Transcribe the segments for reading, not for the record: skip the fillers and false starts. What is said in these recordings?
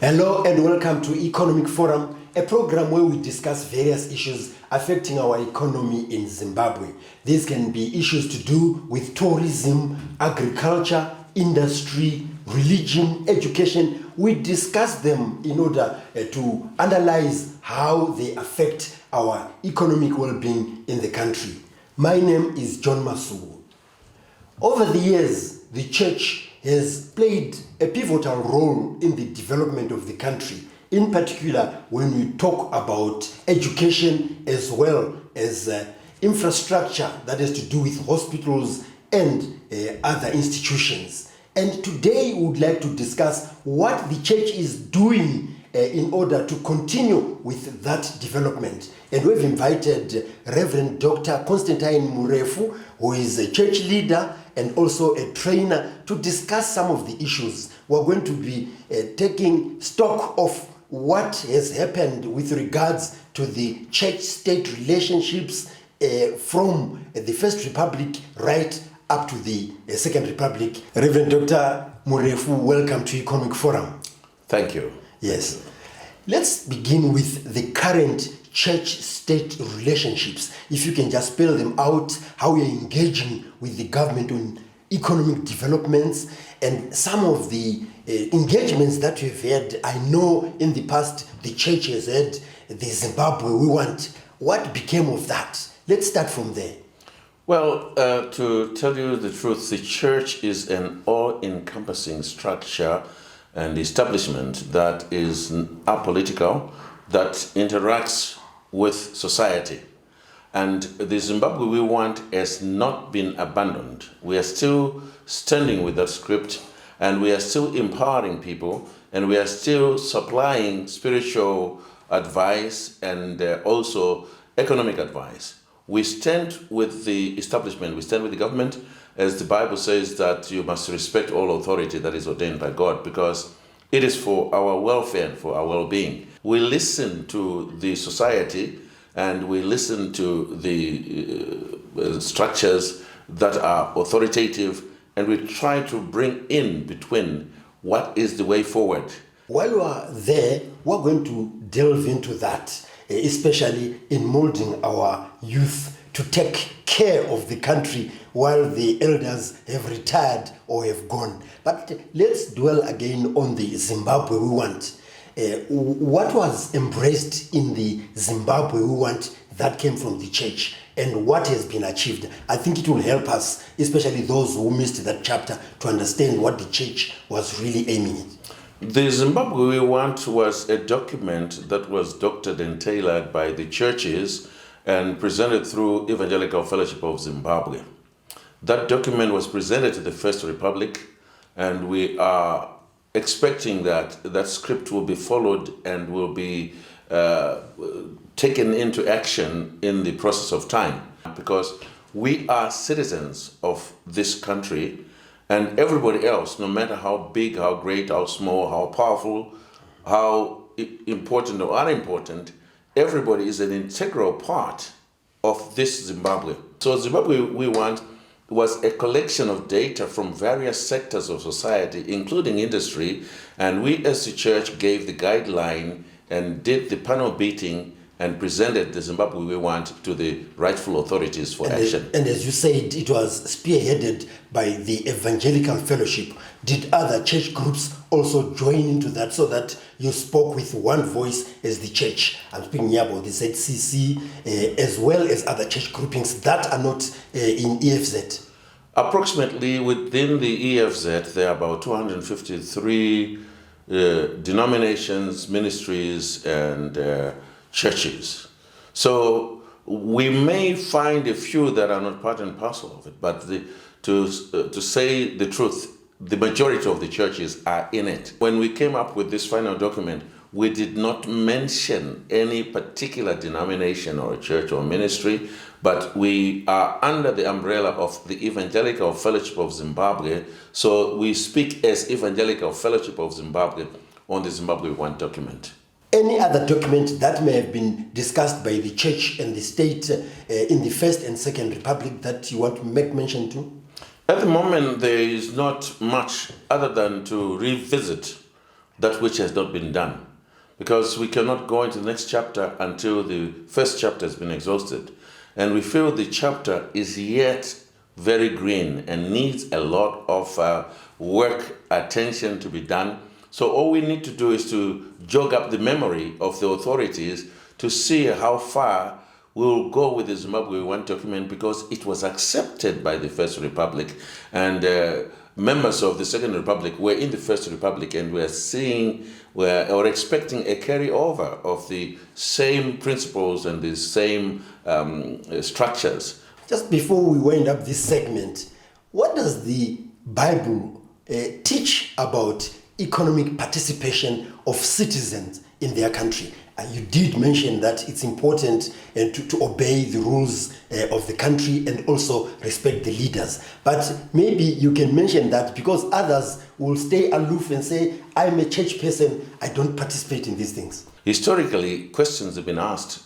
Hello and welcome to Economic Forum, a program where we discuss various issues affecting our economy in Zimbabwe. These can be issues to do with tourism, agriculture, industry, religion, education. We discuss them in order to analyze how they affect our economic well-being in the country. My name is John Masugu. Over the years, the church has played a pivotal role in the development of the country, in particular when we talk about education as well as infrastructure that has to do with hospitals and other institutions. And today we would like to discuss what the church is doing in order to continue with that development. And we've invited Reverend Dr. Constantine Murefu, who is a church leader and also a trainer, to discuss some of the issues. We're going to be taking stock of what has happened with regards to the church-state relationships from the First Republic right up to the Second Republic. Reverend Dr. Murefu, welcome to Economic Forum. Thank you. Yes. Let's begin with the current church-state relationships. If you can just spell them out, how you're engaging with the government on economic developments and some of the engagements that you've had. I know in the past the church has had the Zimbabwe we want. What became of that? Let's start from there. Well, to tell you the truth, the church is an all-encompassing structure and establishment that is apolitical, that interacts with society. And the Zimbabwe we want has not been abandoned. We are still standing with that script, and we are still empowering people, and we are still supplying spiritual advice and also economic advice. We stand with the establishment, we stand with the government, as the Bible says that you must respect all authority that is ordained by God, because it is for our welfare and for our well-being. We listen to the society and we listen to the structures that are authoritative, and we try to bring in between what is the way forward. While we are there, we're going to delve into that, especially in molding our youth to take care of the country while the elders have retired or have gone. But let's dwell again on the Zimbabwe we want. What was embraced in the Zimbabwe we want that came from the church, and what has been achieved? I think it will help us, especially those who missed that chapter, to understand what the church was really aiming at. The Zimbabwe we want was a document that was doctored and tailored by the churches and presented through Evangelical Fellowship of Zimbabwe. That document was presented to the First Republic, and we are expecting that that script will be followed and will be taken into action in the process of time, because we are citizens of this country, and everybody else, no matter how big, how great, how small, how powerful, how important or unimportant, everybody is an integral part of this Zimbabwe. So Zimbabwe we want was a collection of data from various sectors of society, including industry, and we as the church gave the guideline and did the panel beating and presented the Zimbabwe we want to the rightful authorities for action. And as you said, it was spearheaded by the Evangelical Fellowship. Did other church groups also join into that, so that you spoke with one voice as the church? I'm speaking here about the ZCC as well as other church groupings that are not in EFZ. Approximately within the EFZ, there are about 253 denominations, ministries, and churches. So we may find a few that are not part and parcel of it, but to say the truth, the majority of the churches are in it. When we came up with this final document, we did not mention any particular denomination or church or ministry, but we are under the umbrella of the Evangelical Fellowship of Zimbabwe. So we speak as Evangelical Fellowship of Zimbabwe on the Zimbabwe One document. Any other document that may have been discussed by the church and the state in the First and Second Republic that you want to make mention to? At the moment, there is not much other than to revisit that which has not been done. Because we cannot go into the next chapter until the first chapter has been exhausted. And we feel the chapter is yet very green and needs a lot of work, attention to be done. So all we need to do is to jog up the memory of the authorities to see how far we'll go with the Zimbabwe 1 document, because it was accepted by the First Republic, and members of the Second Republic were in the First Republic, and we're seeing, we're expecting a carryover of the same principles and the same structures. Just before we wind up this segment, what does the Bible teach about economic participation of citizens in their country? You did mention that it's important to obey the rules of the country and also respect the leaders. But maybe you can mention that, because others will stay aloof and say, I'm a church person, I don't participate in these things. Historically, questions have been asked: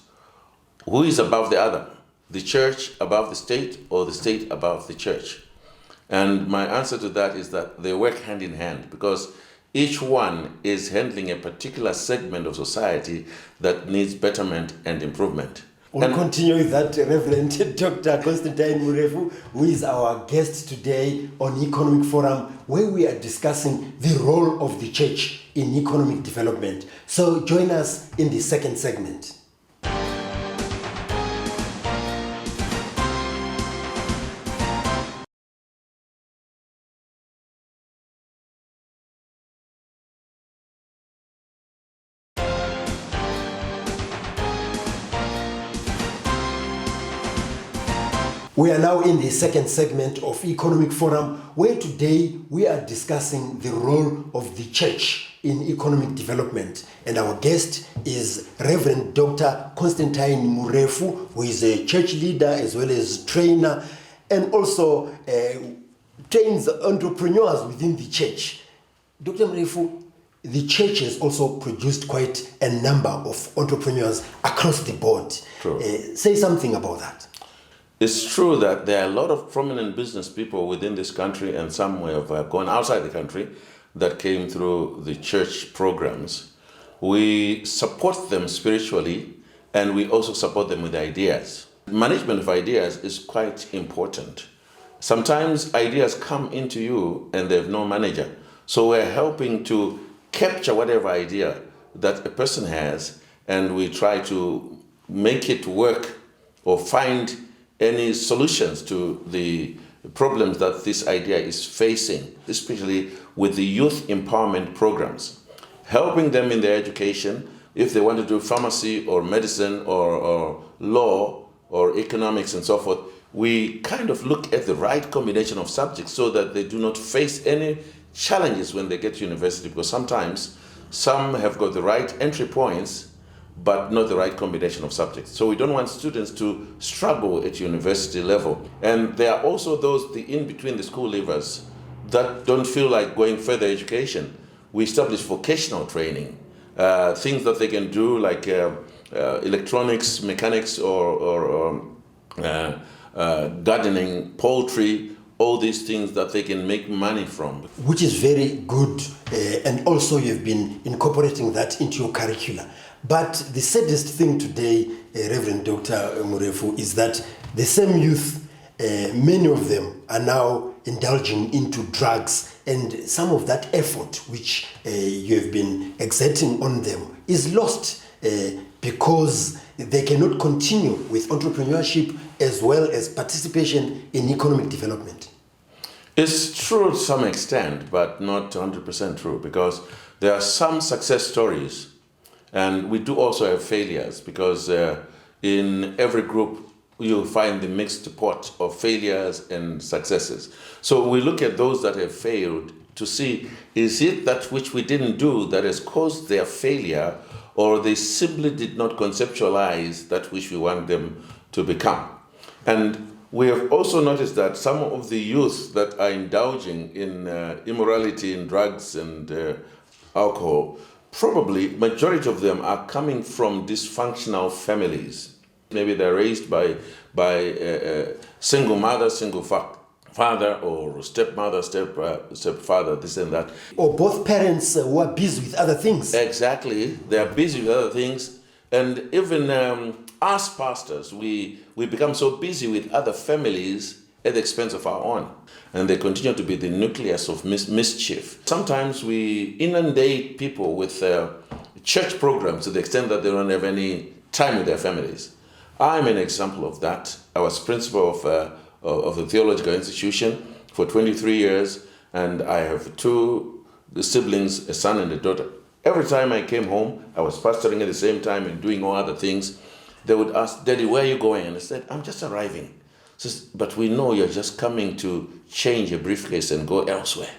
who is above the other? The church above the state, or the state above the church? And my answer to that is that they work hand in hand, because each one is handling a particular segment of society that needs betterment and improvement. We'll continue with that, Reverend Dr. Constantine Murefu, who is our guest today on Economic Forum, where we are discussing the role of the church in economic development. So join us in the second segment. We are now in the second segment of Economic Forum, where today we are discussing the role of the church in economic development. And our guest is Reverend Dr. Constantine Murefu, who is a church leader as well as trainer, and also trains entrepreneurs within the church. Dr. Murefu, the church has also produced quite a number of entrepreneurs across the board. True. Say something about that. It's true that there are a lot of prominent business people within this country, and some have gone outside the country, that came through the church programs. We support them spiritually, and we also support them with ideas. Management of ideas is quite important. Sometimes ideas come into you and they have no manager. So we're helping to capture whatever idea that a person has, and we try to make it work or find any solutions to the problems that this idea is facing, especially with the youth empowerment programs, helping them in their education. If they want to do pharmacy or medicine or law or economics and so forth, we kind of look at the right combination of subjects so that they do not face any challenges when they get to university, because sometimes some have got the right entry points but not the right combination of subjects. So we don't want students to struggle at university level. And there are also those, the in between the school leavers, that don't feel like going further education. We establish vocational training, things that they can do like electronics, mechanics, or gardening, poultry, all these things that they can make money from. Which is very good, and also you've been incorporating that into your curricula. But the saddest thing today, Reverend Dr. Murefu, is that the same youth, many of them are now indulging into drugs, and some of that effort which you have been exerting on them is lost because they cannot continue with entrepreneurship as well as participation in economic development. It's true to some extent, but not 100% true, because there are some success stories, and we do also have failures, because in every group you'll find the mixed pot of failures and successes. So we look at those that have failed to see, is it that which we didn't do that has caused their failure, or they simply did not conceptualize that which we want them to become? And we have also noticed that some of the youth that are indulging in immorality, in drugs and alcohol, probably majority of them are coming from dysfunctional families. Maybe they're raised by single mothers, single father or stepmother, stepfather, this and that. Or both parents who are busy with other things. Exactly, they are busy with other things, and even us pastors, we become so busy with other families at the expense of our own, and they continue to be the nucleus of mischief. Sometimes we inundate people with church programs to the extent that they don't have any time with their families. I'm an example of that. I was principal of the theological institution for 23 years, and I have two siblings, a son and a daughter. Every time I came home, I was pastoring at the same time and doing all other things. They would ask, "Daddy, where are you going?" And I said, "I'm just arriving." Says, "But we know you're just coming to change a briefcase and go elsewhere."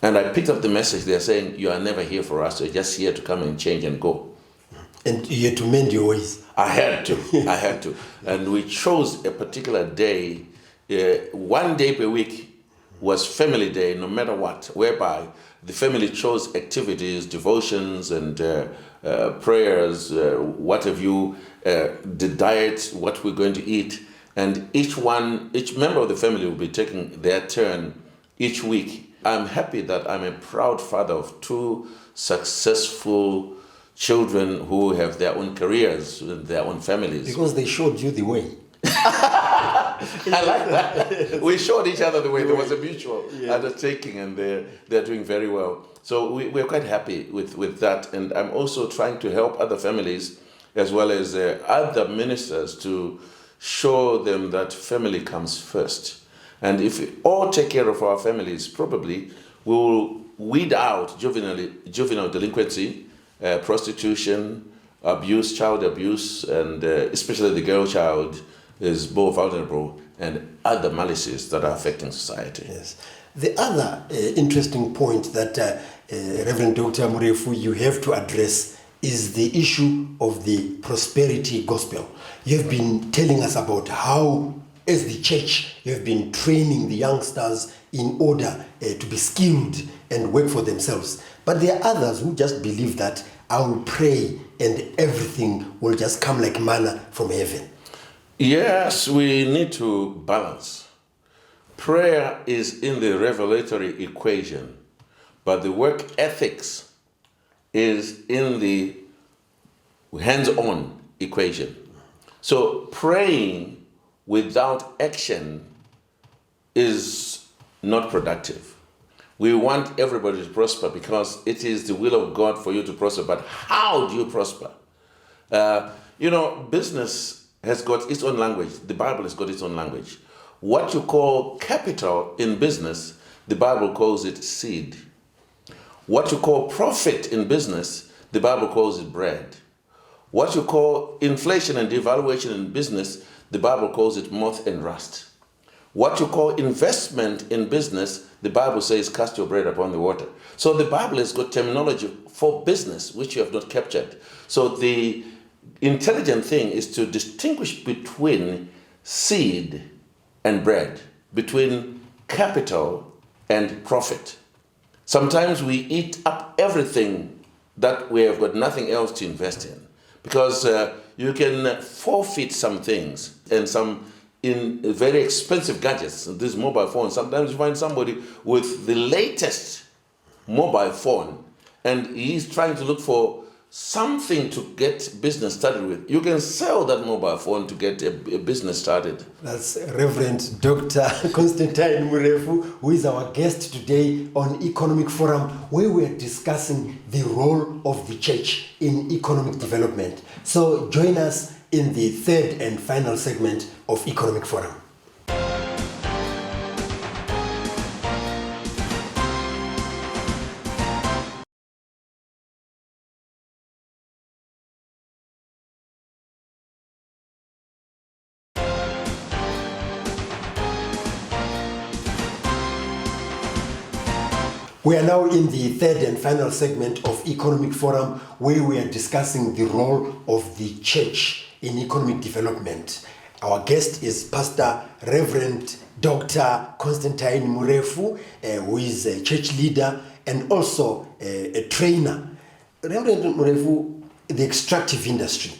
And I picked up the message. They're saying, "You are never here for us. You're just here to come and change and go." And you had to mend your ways. I had to. And we chose a particular day, 1 day per week was family day, no matter what, whereby the family chose activities, devotions, and prayers, what have you, the diet, what we're going to eat. And each member of the family will be taking their turn each week. I'm happy that I'm a proud father of two successful children who have their own careers, their own families. Because they showed you the way. I like that. We showed each other the way. There was a mutual undertaking, and they're doing very well. So we're quite happy with that. And I'm also trying to help other families as well as other ministers to show them that family comes first. And if we all take care of our families, probably we will weed out juvenile delinquency, prostitution, abuse, child abuse, and especially the girl child is more vulnerable, and other malices that are affecting society. Yes. The other interesting point that Reverend Dr. Murefu, you have to address is the issue of the prosperity gospel. You've been telling us about how, as the church, you have been training the youngsters in order to be skilled and work for themselves. But there are others who just believe that I will pray and everything will just come like manna from heaven. Yes, we need to balance. Prayer is in the revelatory equation, but the work ethics is in the hands-on equation. So praying without action is not productive. We want everybody to prosper because it is the will of God for you to prosper. But how do you prosper? Business has got its own language. The Bible has got its own language. What you call capital in business, the Bible calls it seed. What you call profit in business, the Bible calls it bread. What you call inflation and devaluation in business, the Bible calls it moth and rust. What you call investment in business, the Bible says cast your bread upon the water. So the Bible has got terminology for business, which you have not captured. So the intelligent thing is to distinguish between seed and bread, between capital and profit. Sometimes we eat up everything that we have got nothing else to invest in, because you can forfeit some things and some in very expensive gadgets, these mobile phones. Sometimes you find somebody with the latest mobile phone and he's trying to look for something to get business started with. You can sell that mobile phone to get a business started. That's Reverend Dr. Constantine Murefu, who is our guest today on Economic Forum, where we are discussing the role of the church in economic development. So join us in the third and final segment of Economic Forum. We are now in the third and final segment of Economic Forum, where we are discussing the role of the church in economic development. Our guest is Pastor Reverend Dr. Constantine Murefu, who is a church leader and also a trainer. Reverend Murefu, the extractive industry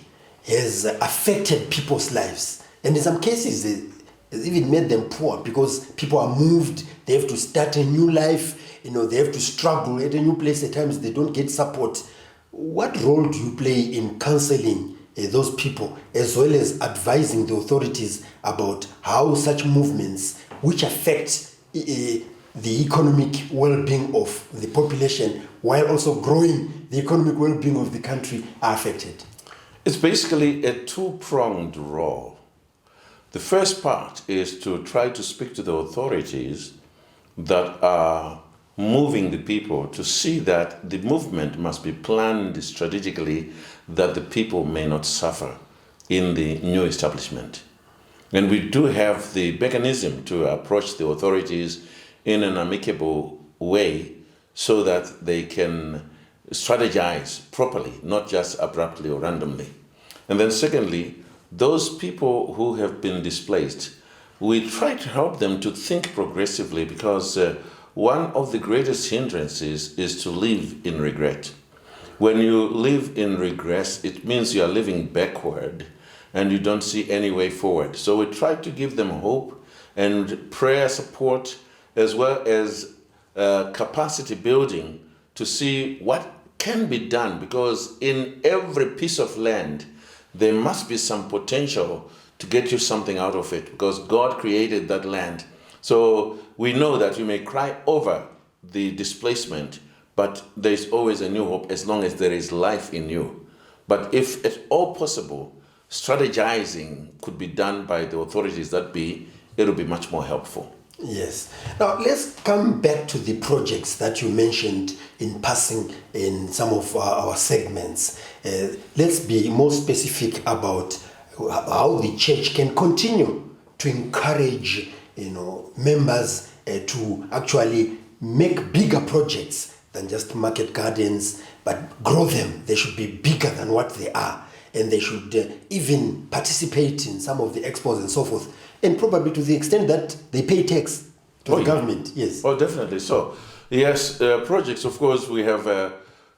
has affected people's lives, and in some cases has even made them poor because people are moved, they have to start a new life, they have to struggle at a new place. At times they don't get support. What role do you play in counseling those people, as well as advising the authorities about how such movements, which affect the economic well-being of the population while also growing the economic well-being of the country, are affected? It's basically a two-pronged role. The first part is to try to speak to the authorities that are moving the people to see that the movement must be planned strategically, that the people may not suffer in the new establishment. And we do have the mechanism to approach the authorities in an amicable way so that they can strategize properly, not just abruptly or randomly. And then secondly, those people who have been displaced, we try to help them to think progressively, because one of the greatest hindrances is to live in regret. When you live in regress, it means you are living backward and you don't see any way forward. So we try to give them hope and prayer support, as well as capacity building to see what can be done, because in every piece of land, there must be some potential to get you something out of it, because God created that land. So we know that you may cry over the displacement, but there is always a new hope as long as there is life in you. But if at all possible, strategizing could be done by the authorities that be, it'll be much more helpful. Yes. Now let's come back to the projects that you mentioned in passing in some of our segments. Let's be more specific about how the church can continue to encourage, members to actually make bigger projects than just market gardens, but grow them. They should be bigger than what they are, and they should even participate in some of the expos and so forth, and probably to the extent that they pay tax to the government. Yes. Oh, definitely so. Yes, projects, of course, we have,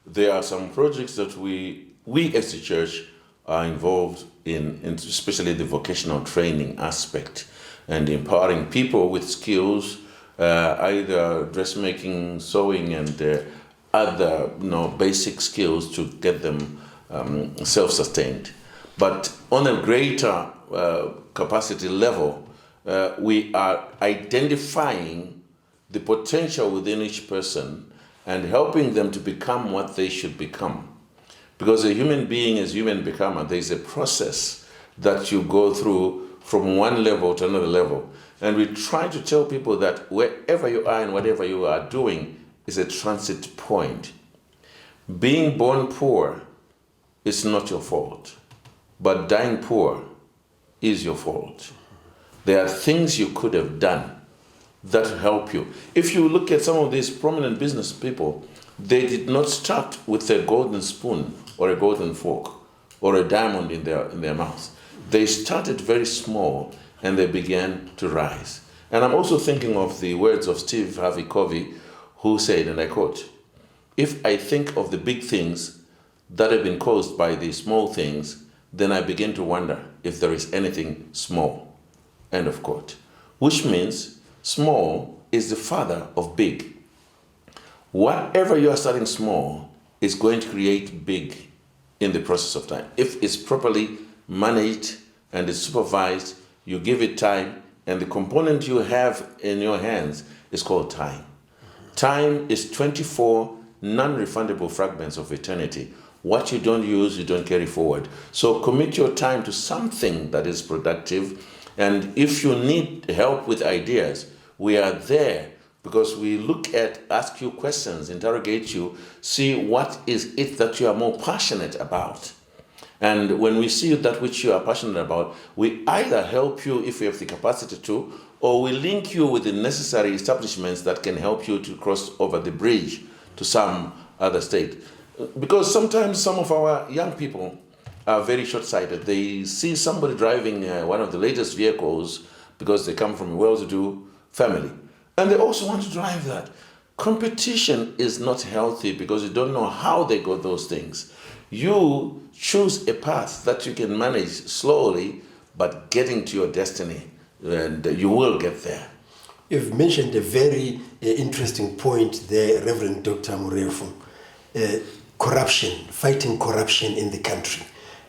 there are some projects that we as a church are involved in especially the vocational training aspect, and empowering people with skills, either dressmaking, sewing, and other basic skills to get them self-sustained. But on a greater capacity level, we are identifying the potential within each person and helping them to become what they should become. Because a human being is human become, there's a process that you go through from one level to another level. And we try to tell people that wherever you are and whatever you are doing is a transit point. Being born poor is not your fault, but dying poor is your fault. There are things you could have done that help you. If you look at some of these prominent business people, they did not start with a golden spoon or a golden fork or a diamond in their mouth. They started very small and they began to rise. And I'm also thinking of the words of Steve Harvey Covey, who said, and I quote, "If I think of the big things that have been caused by the small things, then I begin to wonder if there is anything small." End of quote. Which means small is the father of big. Whatever you are starting small is going to create big in the process of time. If it's properly managed and it's supervised, you give it time, and the component you have in your hands is called time. Time is 24 non-refundable fragments of eternity. What you don't use, you don't carry forward. So commit your time to something that is productive. And if you need help with ideas, we are there, because we ask you questions, interrogate you, see what is it that you are more passionate about. And when we see that which you are passionate about, we either help you if we have the capacity to, or we link you with the necessary establishments that can help you to cross over the bridge to some other state. Because sometimes some of our young people are very short-sighted. They see somebody driving one of the latest vehicles because they come from a well-to-do family, and they also want to drive that. Competition is not healthy because you don't know how they got those things. You choose a path that you can manage slowly, but getting to your destiny and you will get there. You've mentioned a very interesting point there, Reverend Dr. Murefu. Corruption, fighting corruption in the country.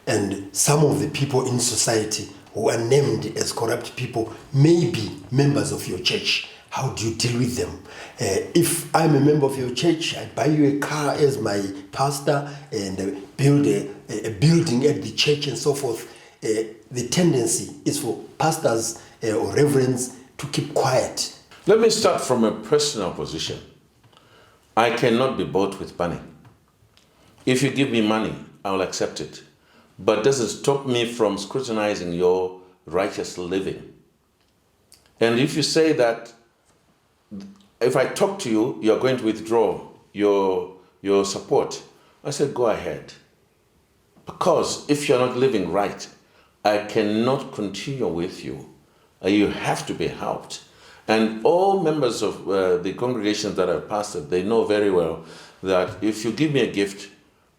And some of the people in society who are named as corrupt people may be members of your church. How do you deal with them? If I'm a member of your church, I buy you a car as my pastor and build a building at the church and so forth. The tendency is for pastors or reverends to keep quiet. Let me start from a personal position. I cannot be bought with money. If you give me money, I will accept it. But doesn't stop me from scrutinizing your righteous living. And if you say that if I talk to you, you're going to withdraw your support, I said, go ahead. Because if you're not living right, I cannot continue with you. You have to be helped. And all members of the congregations that I've pastored, they know very well that if you give me a gift,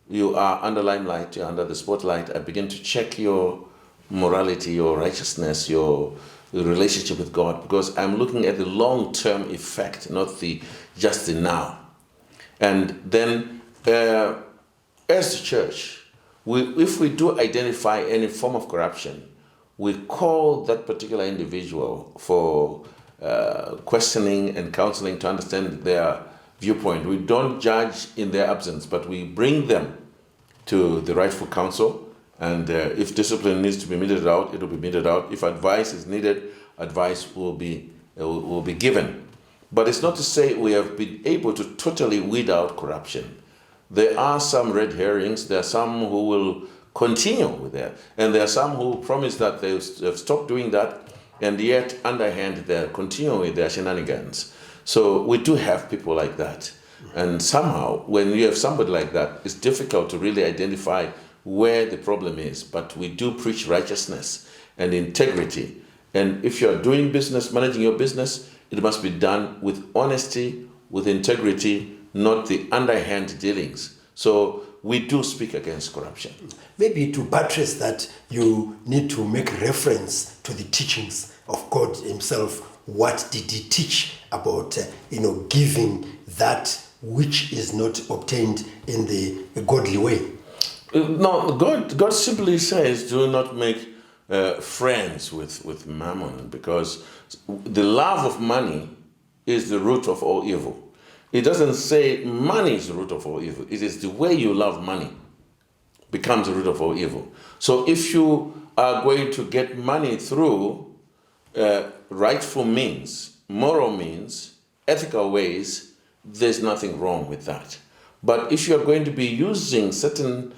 you are under limelight, you're under the spotlight. I begin to check your morality, your righteousness, your relationship with God, because I'm looking at the long-term effect, not just the now. And then, as the church, if we do identify any form of corruption, we call that particular individual for questioning and counseling to understand their viewpoint. We don't judge in their absence, but we bring them to the rightful counsel. And if discipline needs to be meted out, it will be meted out. If advice is needed, advice will be given. But it's not to say we have been able to totally weed out corruption. There are some red herrings. There are some who will continue with that. And there are some who promise that they have stopped doing that, and yet underhand they're continuing with their shenanigans. So we do have people like that. And somehow, when you have somebody like that, it's difficult to really identify where the problem is. But we do preach righteousness and integrity. And if you're doing business, managing your business, it must be done with honesty, with integrity, not the underhand dealings. So we do speak against corruption. Maybe to buttress that, you need to make reference to the teachings of God himself. What did he teach about, giving that which is not obtained in the godly way? No, God simply says, do not make friends with mammon, because the love of money is the root of all evil. It doesn't say money is the root of all evil. It is the way you love money becomes the root of all evil. So if you are going to get money through rightful means, moral means, ethical ways, there's nothing wrong with that. But if you're going to be using certain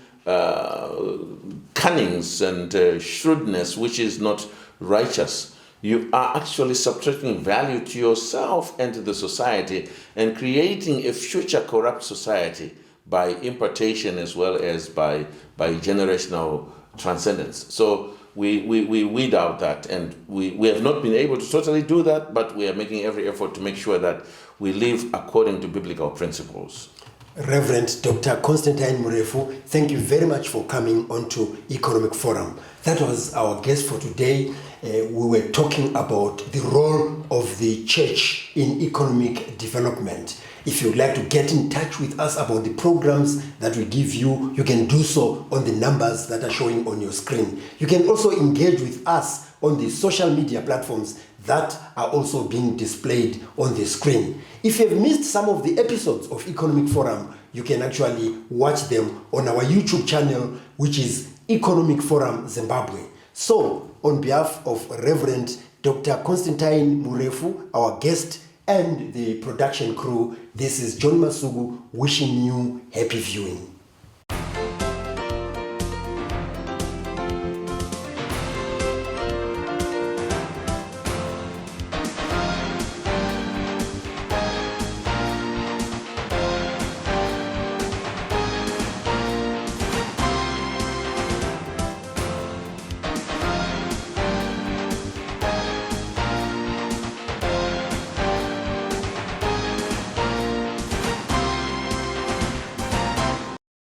cunnings and shrewdness, which is not righteous, you are actually subtracting value to yourself and to the society and creating a future corrupt society by impartation as well as by generational transcendence. So we weed out that, and we have not been able to totally do that, but we are making every effort to make sure that we live according to biblical principles. Reverend Dr. Constantine Murefu, thank you very much for coming onto Economic Forum. That was our guest for today. We were talking about the role of the church in economic development. If you'd like to get in touch with us about the programs that we give you, you can do so on the numbers that are showing on your screen. You can also engage with us on the social media platforms that are also being displayed on the screen. If you have missed some of the episodes of Economic Forum, you can actually watch them on our YouTube channel, which is Economic Forum Zimbabwe. So, on behalf of Reverend Dr. Constantine Murefu, our guest, and the production crew, this is John Masugu wishing you happy viewing.